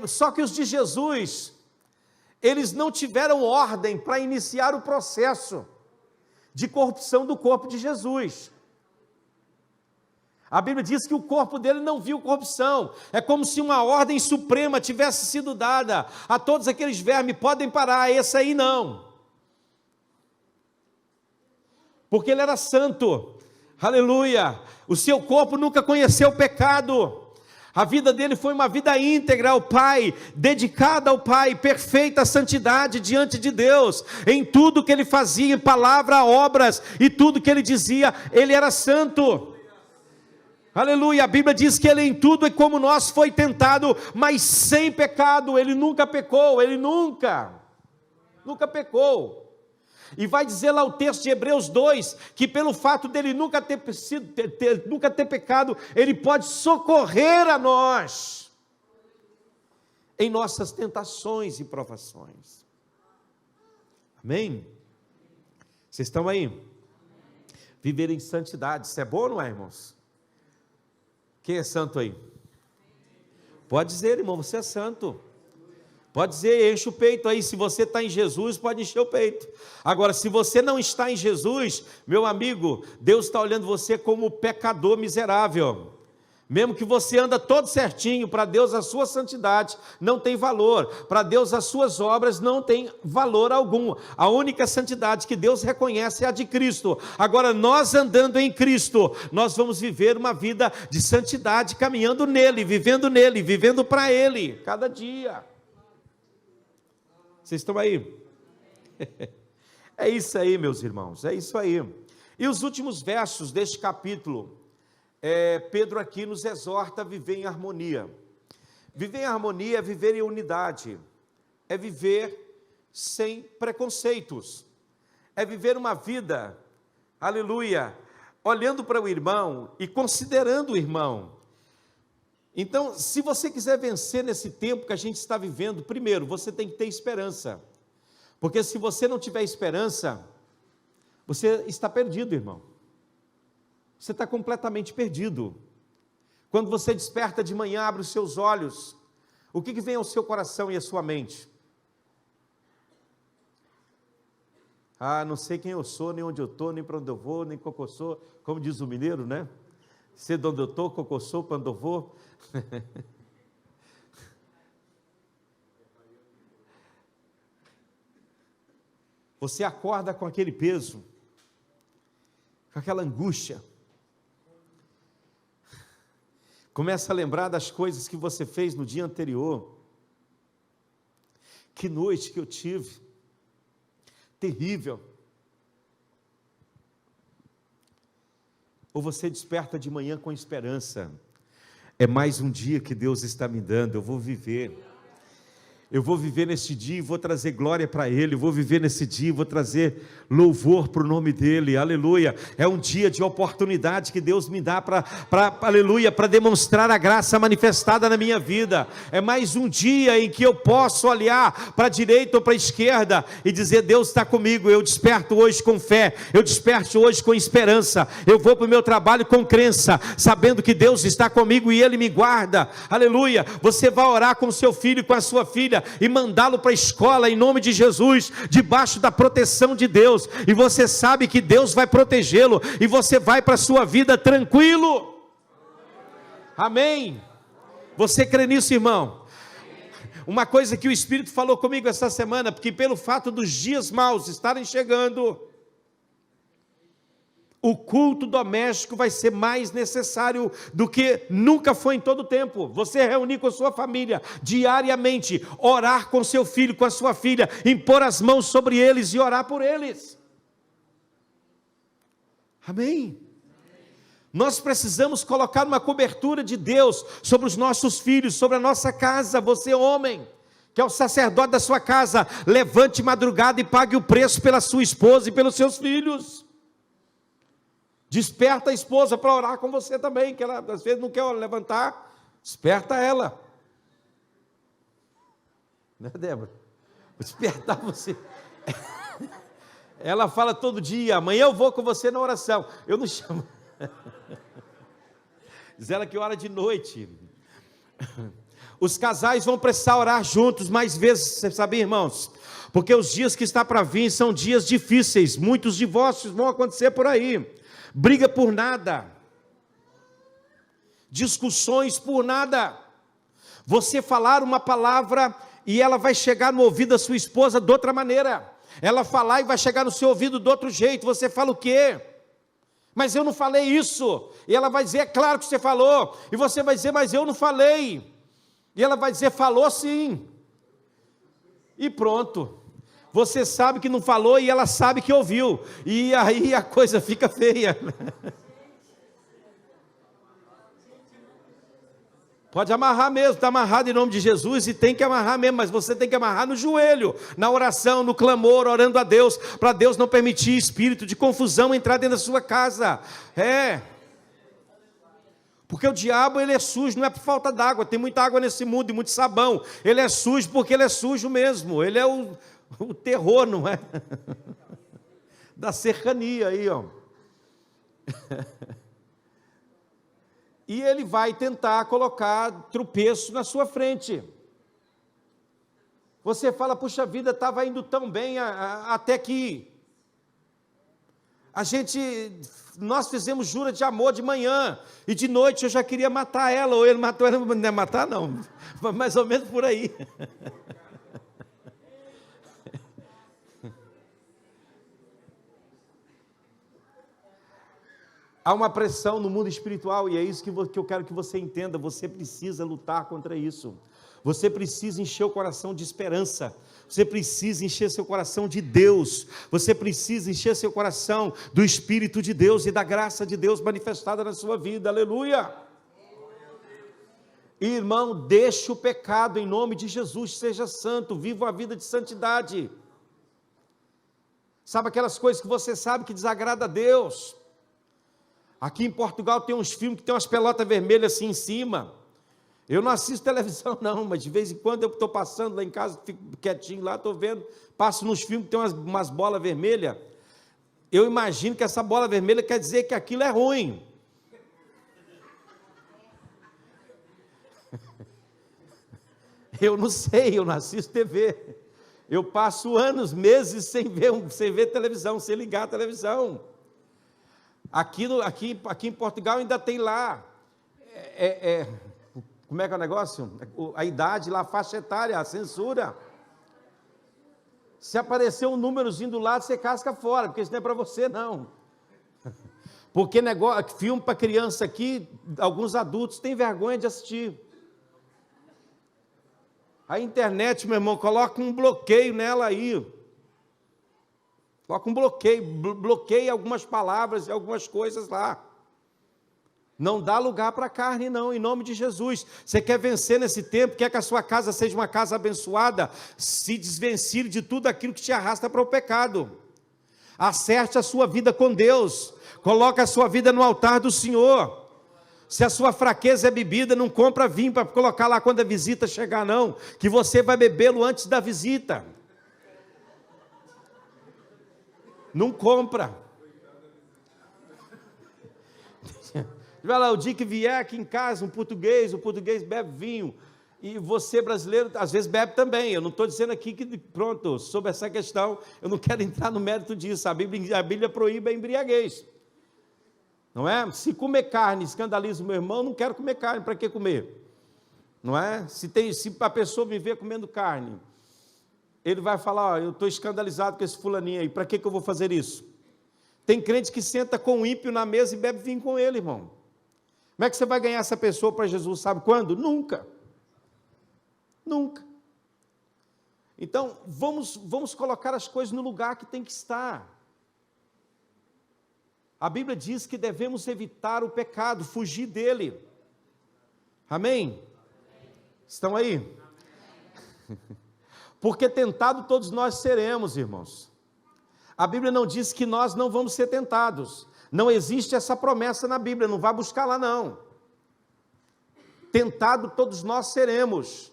só que os de Jesus, eles não tiveram ordem para iniciar o processo de corrupção do corpo de Jesus. A Bíblia diz que o corpo dele não viu corrupção. É como se uma ordem suprema tivesse sido dada a todos aqueles vermes: podem parar, esse aí não. Porque ele era santo. Aleluia. O seu corpo nunca conheceu o pecado. A vida dele foi uma vida íntegra ao Pai, dedicada ao Pai, perfeita santidade diante de Deus, em tudo que ele fazia, em palavra, obras, e tudo que ele dizia, ele era santo. Aleluia, a Bíblia diz que ele em tudo é como nós, foi tentado, mas sem pecado. Ele nunca pecou, ele nunca pecou. E vai dizer lá o texto de Hebreus 2, que pelo fato dele nunca ter pecado, ele pode socorrer a nós em nossas tentações e provações. Amém? Vocês estão aí? Viver em santidade, isso é bom ou não é, irmãos? Quem é santo aí? Pode dizer, irmão, você é santo. Pode dizer, enche o peito aí. Se você está em Jesus, pode encher o peito. Agora, se você não está em Jesus, meu amigo, Deus está olhando você como pecador miserável. Mesmo que você anda todo certinho, para Deus a sua santidade não tem valor, para Deus as suas obras não tem valor algum. A única santidade que Deus reconhece é a de Cristo. Agora, nós andando em Cristo, nós vamos viver uma vida de santidade, caminhando nele, vivendo para Ele, cada dia. Vocês estão aí? É isso aí, meus irmãos, é isso aí. E os últimos versos deste capítulo, Pedro aqui nos exorta a viver em harmonia. Viver em harmonia é viver em unidade, é viver sem preconceitos, é viver uma vida, aleluia, olhando para o irmão e considerando o irmão. Então, se você quiser vencer nesse tempo que a gente está vivendo, primeiro, você tem que ter esperança, porque se você não tiver esperança, você está perdido, irmão, você está completamente perdido. Quando você desperta de manhã, abre os seus olhos, o que vem ao seu coração e à sua mente? Não sei quem eu sou, nem onde eu estou, nem para onde eu vou, nem qual eu sou, como diz o mineiro, né? Sei de onde eu estou, qual eu sou, para onde eu vou. Você acorda com aquele peso, com aquela angústia, começa a lembrar das coisas que você fez no dia anterior. Que noite que eu tive, terrível. Ou você desperta de manhã com esperança, é mais um dia que Deus está me dando, eu vou viver nesse dia e vou trazer glória para Ele, eu vou viver nesse dia e vou trazer louvor para o nome dEle, aleluia. É um dia de oportunidade que Deus me dá aleluia, para demonstrar a graça manifestada na minha vida. É mais um dia em que eu posso olhar para a direita ou para a esquerda e dizer: Deus está comigo. Eu desperto hoje com fé, eu desperto hoje com esperança, eu vou para o meu trabalho com crença, sabendo que Deus está comigo e Ele me guarda, aleluia. Você vai orar com seu filho e com a sua filha, família e mandá-lo para a escola em nome de Jesus, debaixo da proteção de Deus, e você sabe que Deus vai protegê-lo, e você vai para a sua vida tranquilo. Amém? Você crê nisso, irmão? Uma coisa que o Espírito falou comigo essa semana, porque pelo fato dos dias maus estarem chegando, o culto doméstico vai ser mais necessário do que nunca foi em todo o tempo. Você reunir com a sua família diariamente, orar com seu filho, com a sua filha, impor as mãos sobre eles e orar por eles. Amém? Nós precisamos colocar uma cobertura de Deus sobre os nossos filhos, sobre a nossa casa. Você, homem, que é o sacerdote da sua casa, levante madrugada e pague o preço pela sua esposa e pelos seus filhos. Desperta a esposa para orar com você também, que ela às vezes não quer levantar. Desperta ela. Né, Débora? Despertar você. Ela fala todo dia: amanhã eu vou com você na oração. Eu não chamo. Diz ela que ora de noite. Os casais vão precisar orar juntos mais vezes, você sabe, irmãos? Porque os dias que está para vir são dias difíceis. Muitos divórcios vão acontecer por aí. Briga por nada, discussões por nada. Você falar uma palavra e ela vai chegar no ouvido da sua esposa de outra maneira. Ela falar e vai chegar no seu ouvido de outro jeito. Você fala o quê? Mas eu não falei isso. E ela vai dizer: é claro que você falou. E você vai dizer: mas eu não falei. E ela vai dizer: falou sim. E pronto. Você sabe que não falou e ela sabe que ouviu. E aí a coisa fica feia. Pode amarrar mesmo, está amarrado em nome de Jesus e tem que amarrar mesmo, mas você tem que amarrar no joelho, na oração, no clamor, orando a Deus, para Deus não permitir espírito de confusão entrar dentro da sua casa. Porque o diabo, ele é sujo, não é por falta d'água, tem muita água nesse mundo e muito sabão. Ele é sujo porque ele é sujo mesmo, ele é o terror, não é? Da cercania aí, ó. E ele vai tentar colocar tropeço na sua frente. Você fala: puxa vida, estava indo tão bem até que nós fizemos jura de amor de manhã, e de noite eu já queria matar ela, ou ele matou ela. Não é matar não, mais ou menos por aí. Há uma pressão no mundo espiritual, e é isso que eu quero que você entenda. Você precisa lutar contra isso. Você precisa encher o coração de esperança. Você precisa encher seu coração de Deus. Você precisa encher seu coração do Espírito de Deus e da graça de Deus manifestada na sua vida. Aleluia! Irmão, deixe o pecado em nome de Jesus. Seja santo, viva a vida de santidade. Sabe aquelas coisas que você sabe que desagrada a Deus? Aqui em Portugal tem uns filmes que tem umas pelotas vermelhas assim em cima. Eu não assisto televisão não, mas de vez em quando eu estou passando lá em casa, fico quietinho lá, estou vendo, passo nos filmes que tem umas bolas vermelhas. Eu imagino que essa bola vermelha quer dizer que aquilo é ruim. Eu não sei, eu não assisto TV. Eu passo anos, meses sem ver televisão, sem ligar a televisão. Aqui em Portugal ainda tem lá, como é que é o negócio? A idade lá, a faixa etária, a censura. Se aparecer um númerozinho do lado, você casca fora, porque isso não é para você não. Porque filme para criança aqui, alguns adultos têm vergonha de assistir. A internet, meu irmão, coloca um bloqueio nela aí. Coloca um bloqueia algumas palavras e algumas coisas lá. Não dá lugar para a carne não, em nome de Jesus. Você quer vencer nesse tempo, quer que a sua casa seja uma casa abençoada, se desvencilhe de tudo aquilo que te arrasta para o pecado. Acerte a sua vida com Deus, coloque a sua vida no altar do Senhor. Se a sua fraqueza é bebida, não compra vinho para colocar lá quando a visita chegar não, que você vai bebê-lo antes da visita. Não compra. Vai lá, o dia que vier aqui em casa, o português bebe vinho. E você, brasileiro, às vezes bebe também. Eu não estou dizendo aqui que, pronto, sobre essa questão, eu não quero entrar no mérito disso. A Bíblia proíbe a embriaguez. Não é? Se comer carne escandaliza o meu irmão, não quero comer carne, para que comer? Não é? Se a pessoa me ver comendo carne, ele vai falar, eu estou escandalizado com esse fulaninho aí, para que eu vou fazer isso? Tem crente que senta com o ímpio na mesa e bebe vinho com ele, irmão. Como é que você vai ganhar essa pessoa para Jesus, sabe quando? Nunca. Nunca. Então, vamos colocar as coisas no lugar que tem que estar. A Bíblia diz que devemos evitar o pecado, fugir dele. Amém? Estão aí? Amém. Porque tentado todos nós seremos, irmãos. A Bíblia não diz que nós não vamos ser tentados. Não existe essa promessa na Bíblia, não vá buscar lá não. Tentado todos nós seremos.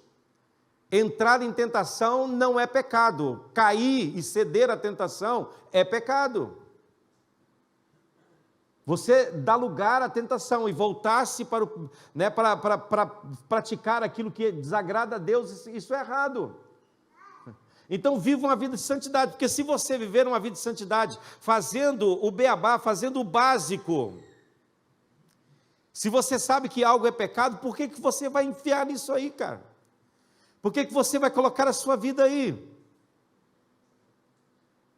Entrar em tentação não é pecado. Cair e ceder à tentação é pecado. Você dá lugar à tentação e voltar-se para praticar aquilo que desagrada a Deus, isso é errado. Então viva uma vida de santidade, porque se você viver uma vida de santidade, fazendo o beabá, fazendo o básico, se você sabe que algo é pecado, por que você vai enfiar nisso aí, cara? Por que você vai colocar a sua vida aí?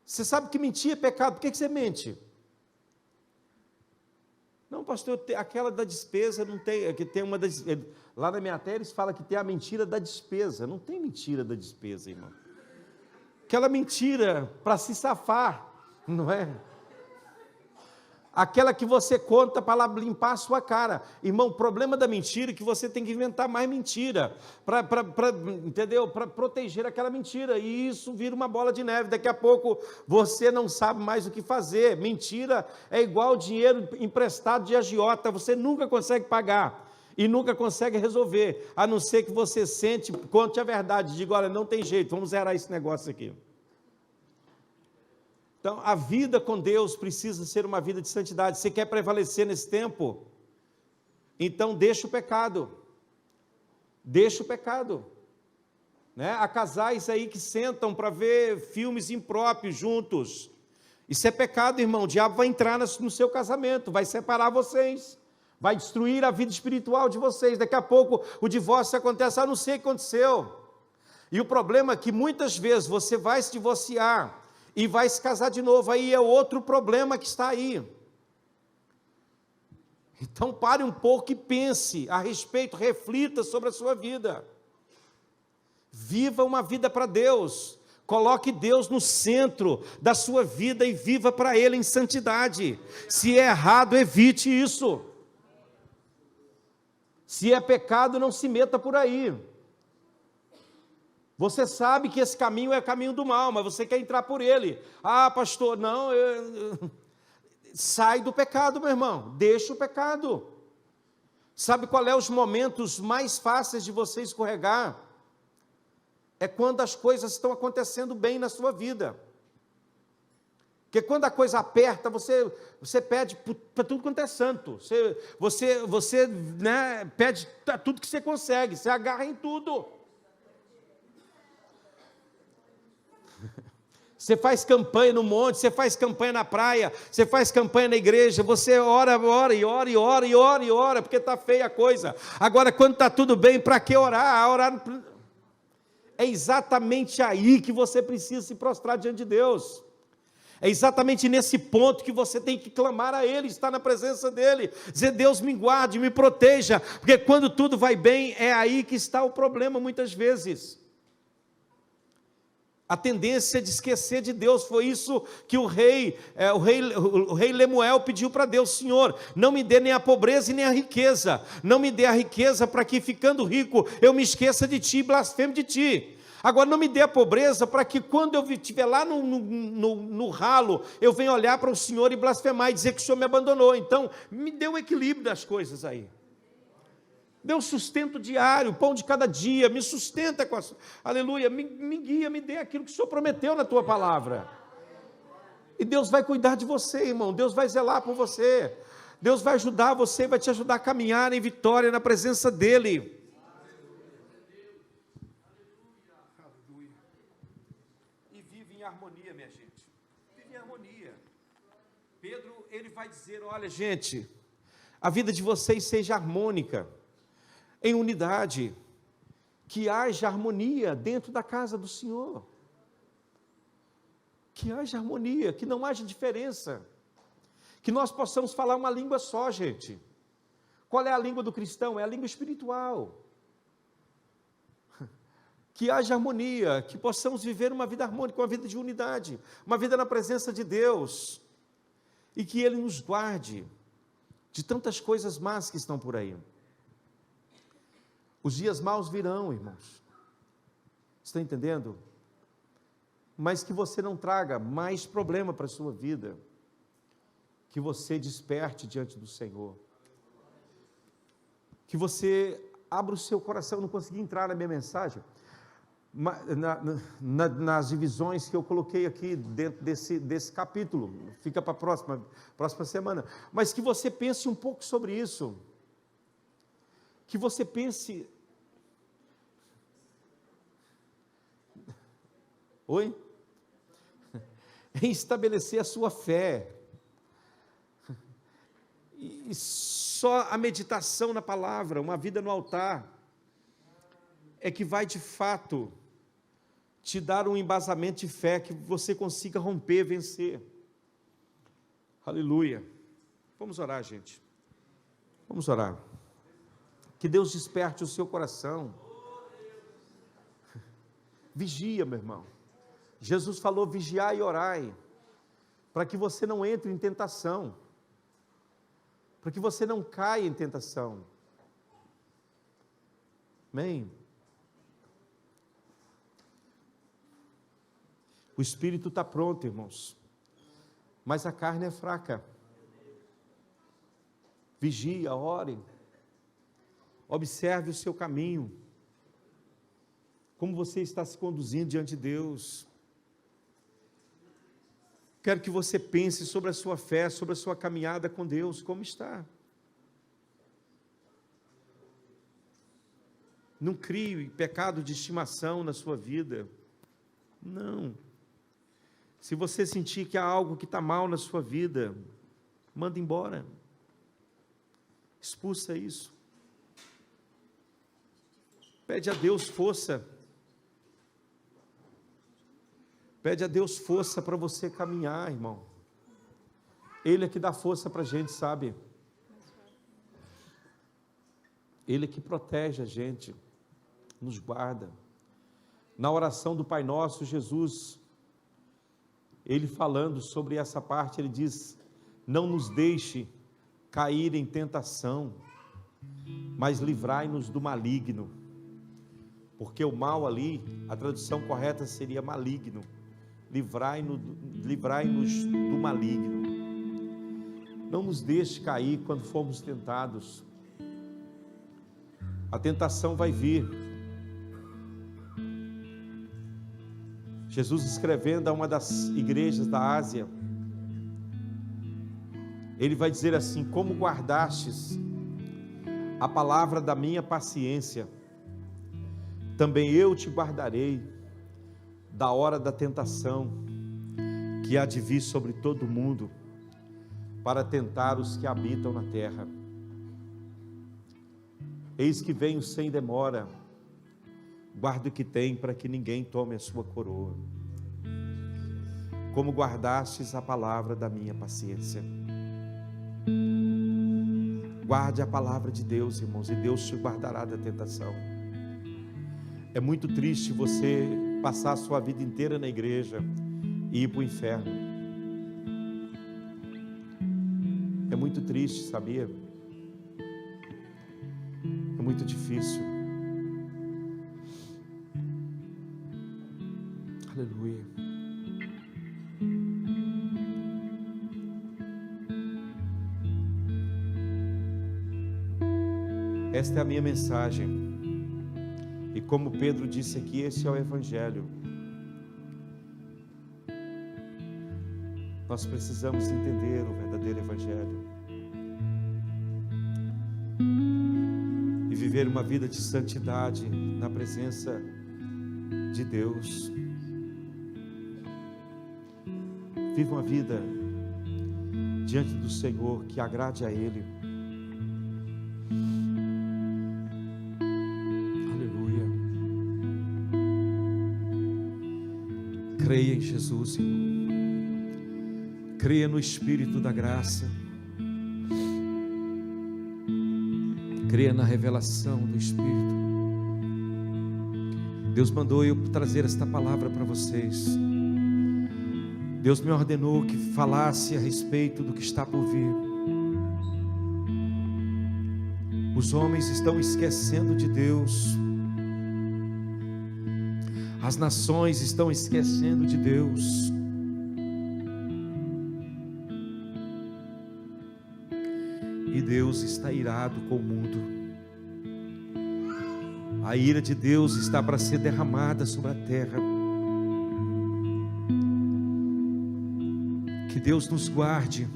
Você sabe que mentir é pecado, por que você mente? Não, pastor, aquela da despesa não tem, que tem uma das, lá na minha terra eles falam que tem a mentira da despesa. Não tem mentira da despesa, irmão. Aquela mentira para se safar, não é? Aquela que você conta para limpar a sua cara. Irmão, o problema da mentira é que você tem que inventar mais mentira, entendeu? Para proteger aquela mentira, e isso vira uma bola de neve. Daqui a pouco você não sabe mais o que fazer. Mentira é igual dinheiro emprestado de agiota, você nunca consegue pagar e nunca consegue resolver, a não ser que você conte a verdade, diga, olha, não tem jeito, vamos zerar esse negócio aqui. Então, a vida com Deus precisa ser uma vida de santidade. Você quer prevalecer nesse tempo? Então, deixa o pecado. Deixa o pecado. Né? Há casais aí que sentam para ver filmes impróprios juntos. Isso é pecado, irmão. O diabo vai entrar no seu casamento, vai separar vocês, vai destruir a vida espiritual de vocês. Daqui a pouco o divórcio acontece, não sei o que aconteceu. E o problema é que muitas vezes você vai se divorciar e vai se casar de novo, aí é outro problema que está aí. Então pare um pouco e pense a respeito, reflita sobre a sua vida. Viva uma vida para Deus, coloque Deus no centro da sua vida e viva para Ele em santidade. Se é errado, evite isso. Se é pecado, não se meta por aí. Você sabe que esse caminho é o caminho do mal, mas você quer entrar por ele. Ah, pastor, não, sai do pecado, meu irmão, deixa o pecado. Sabe qual é os momentos mais fáceis de você escorregar? É quando as coisas estão acontecendo bem na sua vida. Porque quando a coisa aperta, você pede para tudo quanto é santo. Você pede tudo que você consegue, você agarra em tudo. Você faz campanha no monte, você faz campanha na praia, você faz campanha na igreja, você ora, porque está feia a coisa. Agora, quando está tudo bem, para que orar? Orar é exatamente aí que você precisa se prostrar diante de Deus. É exatamente nesse ponto que você tem que clamar a Ele, estar na presença dEle, dizer, Deus me guarde, me proteja, porque quando tudo vai bem, é aí que está o problema muitas vezes. A tendência de esquecer de Deus, foi isso que o rei Lemuel pediu para Deus, Senhor, não me dê nem a pobreza e nem a riqueza, não me dê a riqueza para que ficando rico, eu me esqueça de Ti e blasfeme de Ti. Agora não me dê a pobreza para que quando eu estiver lá no ralo, eu venha olhar para o Senhor e blasfemar e dizer que o Senhor me abandonou. Então, me dê o equilíbrio das coisas aí. Dê o sustento diário, o pão de cada dia, me sustenta com a... Aleluia, me guia, me dê aquilo que o Senhor prometeu na Tua palavra. E Deus vai cuidar de você, irmão, Deus vai zelar por você, Deus vai ajudar você, vai te ajudar a caminhar em vitória na presença dEle. vai dizer: olha, gente, a vida de vocês seja harmônica, em unidade, que haja harmonia dentro da casa do Senhor, que haja harmonia, que não haja diferença, que nós possamos falar uma língua só, gente. Qual é a língua do cristão? É a língua espiritual. Que haja harmonia, que possamos viver uma vida harmônica, uma vida de unidade, uma vida na presença de Deus, e que Ele nos guarde de tantas coisas más que estão por aí. Os dias maus virão, irmãos, está entendendo? Mas que você não traga mais problema para a sua vida, que você desperte diante do Senhor, que você abra o seu coração. Eu não consegui entrar na minha mensagem, nas divisões que eu coloquei aqui dentro desse capítulo, fica para a próxima semana, mas que você pense um pouco sobre isso, que você pense, em estabelecer a sua fé, e só a meditação na palavra, uma vida no altar, é que vai de fato te dar um embasamento de fé, que você consiga romper, vencer. Aleluia. Vamos orar, gente. Vamos orar. Que Deus desperte o seu coração. Vigia, meu irmão. Jesus falou: vigiai e orai, para que você não entre em tentação, para que você não caia em tentação. Amém? O espírito está pronto, irmãos, mas a carne é fraca. Vigia, ore, observe o seu caminho, como você está se conduzindo diante de Deus. Quero que você pense sobre a sua fé, sobre a sua caminhada com Deus, como está. Não crie pecado de estimação na sua vida, não. Se você sentir que há algo que está mal na sua vida, manda embora, expulsa isso, pede a Deus força, pede a Deus força para você caminhar, irmão. Ele é que dá força para a gente, sabe? Ele é que protege a gente, nos guarda. Na oração do Pai Nosso, Jesus, Ele falando sobre essa parte, Ele diz: não nos deixe cair em tentação, mas livrai-nos do maligno, porque o mal ali, a tradução correta seria maligno. Livrai-nos do maligno. Não nos deixe cair quando formos tentados. A tentação vai vir. Jesus, escrevendo a uma das igrejas da Ásia, ele vai dizer assim: como guardastes a palavra da minha paciência, também eu te guardarei da hora da tentação, que há de vir sobre todo o mundo, para tentar os que habitam na terra. Eis que venho sem demora, guarda o que tem, para que ninguém tome a sua coroa. Como guardastes a palavra da minha paciência. Guarde a palavra de Deus, irmãos, e Deus te guardará da tentação. É muito triste você passar a sua vida inteira na igreja e ir para o inferno. É muito triste, sabia? É muito difícil. Aleluia. Esta é a minha mensagem. E como Pedro disse aqui, esse é o Evangelho. Nós precisamos entender o verdadeiro Evangelho e viver uma vida de santidade na presença de Deus. Viva uma vida diante do Senhor que agrade a Ele. Aleluia. Creia em Jesus, irmão. Creia no Espírito da graça. Creia na revelação do Espírito. Deus mandou eu trazer esta palavra para vocês. Deus me ordenou que falasse a respeito do que está por vir. Os homens estão esquecendo de Deus. As nações estão esquecendo de Deus. E Deus está irado com o mundo. A ira de Deus está para ser derramada sobre a terra. Que Deus nos guarde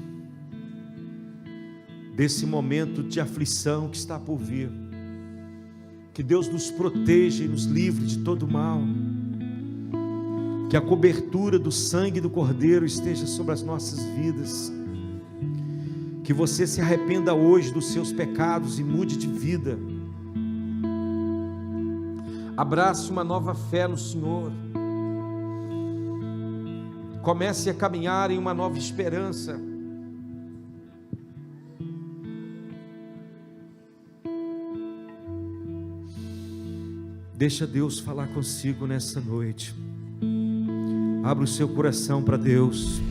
desse momento de aflição que está por vir. Que Deus nos proteja e nos livre de todo mal. Que a cobertura do sangue do Cordeiro esteja sobre as nossas vidas. Que você se arrependa hoje dos seus pecados e mude de vida. Abrace uma nova fé no Senhor. Comece a caminhar em uma nova esperança. Deixa Deus falar consigo nessa noite. Abra o seu coração para Deus.